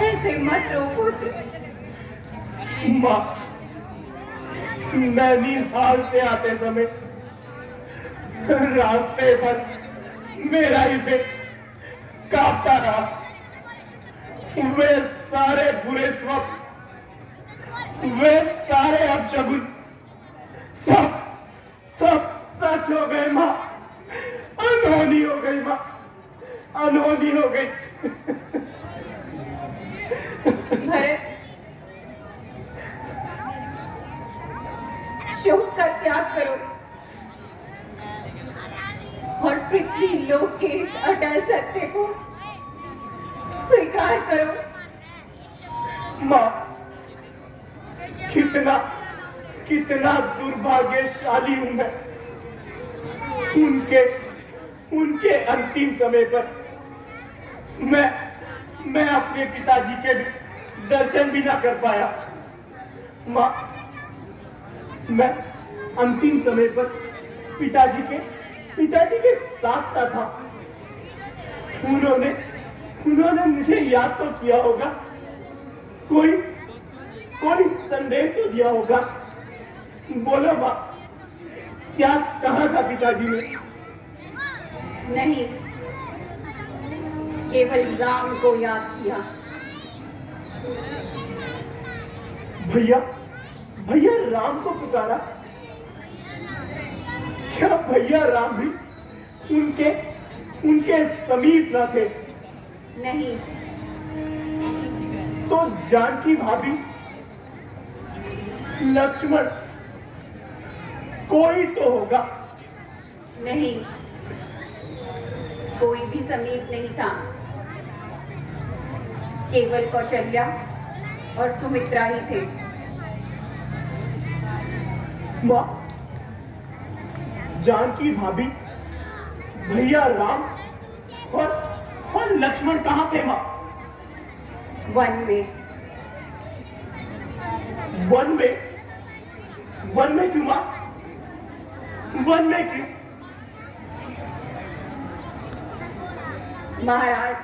ऐसे मत रोको। माँ, नैनीताल से आते समय रास्ते पर मेरा ही पेट कांपता रहा। वे सारे बुरे स्वप्न, वे सारे अपशगुन सब सब सच हो गए माँ। अनहोनी हो गई माँ, अनहोनी हो गई। भरत, शोक का त्याग करो और पृथ्वी लोक के इस अटल सत्य को स्वीकार करो। माँ, कितना कितना दुर्भाग्यशाली हूं मैं। उनके अंतिम समय पर मैं अपने पिताजी के दर्शन भी ना कर पाया। माँ, मैं अंतिम समय पर पिताजी के साथ था। उन्होंने मुझे याद तो किया होगा, कोई संदेश तो दिया होगा। बोलो माँ, क्या कहा था पिताजी ने? नहीं, केवल राम को याद किया। भैया राम को पुकारा? क्या भैया राम भी उनके समीप न थे? नहीं। तो जानकी भाभी, लक्ष्मण, कोई तो होगा। नहीं, कोई भी समीप नहीं था। केवल कौशल्या और सुमित्रा ही थे। माँ, जानकी भाभी, भैया राम और लक्ष्मण कहाँ थे माँ? वन में। वन में क्यों माँ? वन में क्यों? महाराज,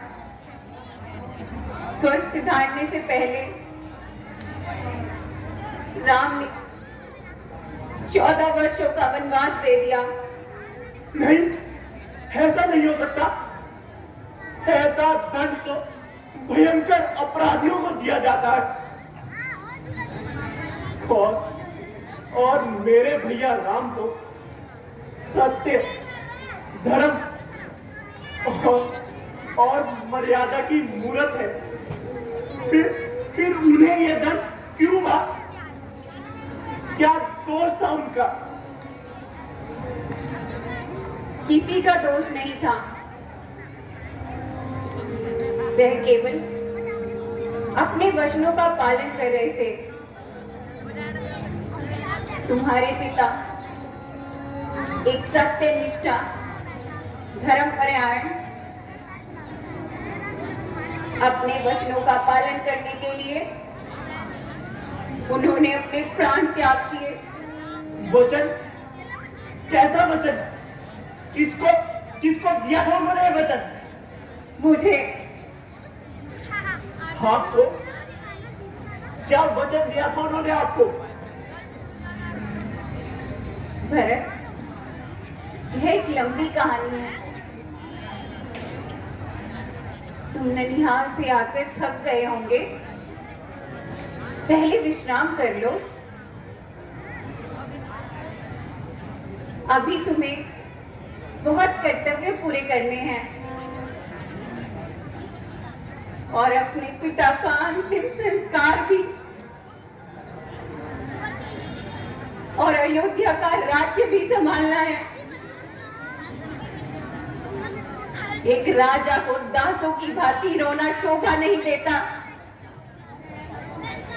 स्वर्ग सिधारने से पहले राम ने 14 वर्षों का वनवास दे दिया। नहीं, ऐसा नहीं हो सकता। ऐसा दंड तो भयंकर अपराधियों को दिया जाता है। और मेरे भैया राम तो सत्य, धर्म और मर्यादा की मूरत है। फिर उन्हें यह दंड क्यों मां? क्या दोष था उनका? किसी का दोष नहीं था। वह केवल अपने वचनों का पालन कर रहे थे। तुम्हारे पिता एक सत्यनिष्ठा, धर्मपरायण, अपने वचनों का पालन करने के लिए उन्होंने अपने प्राण त्याग दिए। वचन? कैसा वचन? किसको दिया था उन्होंने वचन? मुझे। आपको? क्या वचन दिया था उन्होंने आपको? भरत, यह एक लंबी कहानी है। तुम ननिहाल से आकर थक गए होंगे, पहले विश्राम कर लो। अभी तुम्हें बहुत कर्तव्य पूरे करने हैं और अपने पिता का अंतिम संस्कार भी, और अयोध्या का राज्य भी संभालना है। एक राजा को दासों की भांति रोना शोभा नहीं देता।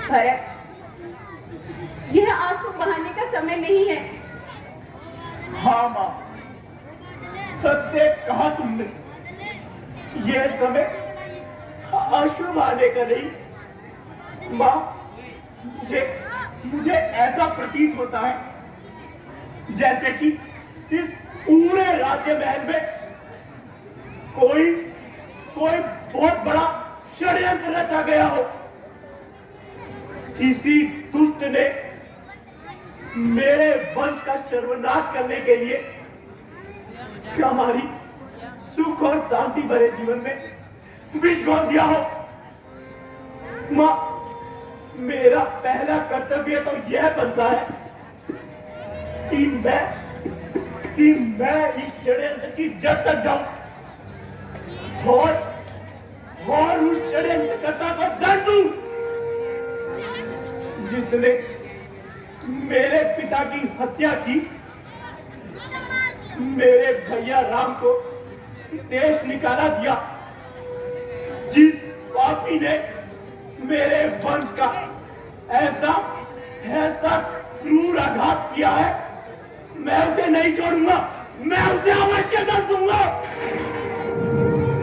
भरत, यह आंसू बहाने का समय नहीं है। हाँ माँ, सत्य कहा तुमने। यह समय आंसू बहाने का नहीं। माँ, मुझे ऐसा प्रतीत होता है जैसे कि इस पूरे राज्य महल में कोई कोई बहुत बड़ा षड्यंत्र रचा गया हो। किसी दुष्ट ने मेरे वंश का सर्वनाश करने के लिए हमारी सुख और शांति भरे जीवन में विष घोल दिया हो। मां, मेरा पहला कर्तव्य तो यह बनता है कि मैं इस षड्यंत्र की जड़ तक जाऊं और उस षड्यंत्रकर्ता को दंड दूं जिसने मेरे पिता की हत्या की, मेरे भैया राम को देश निकाला दिया, जिस पापी ने मेरे वंश का ऐसा क्रूर आघात किया है, मैं उसे नहीं छोड़ूंगा, मैं उसे अवश्य दंड दूंगा।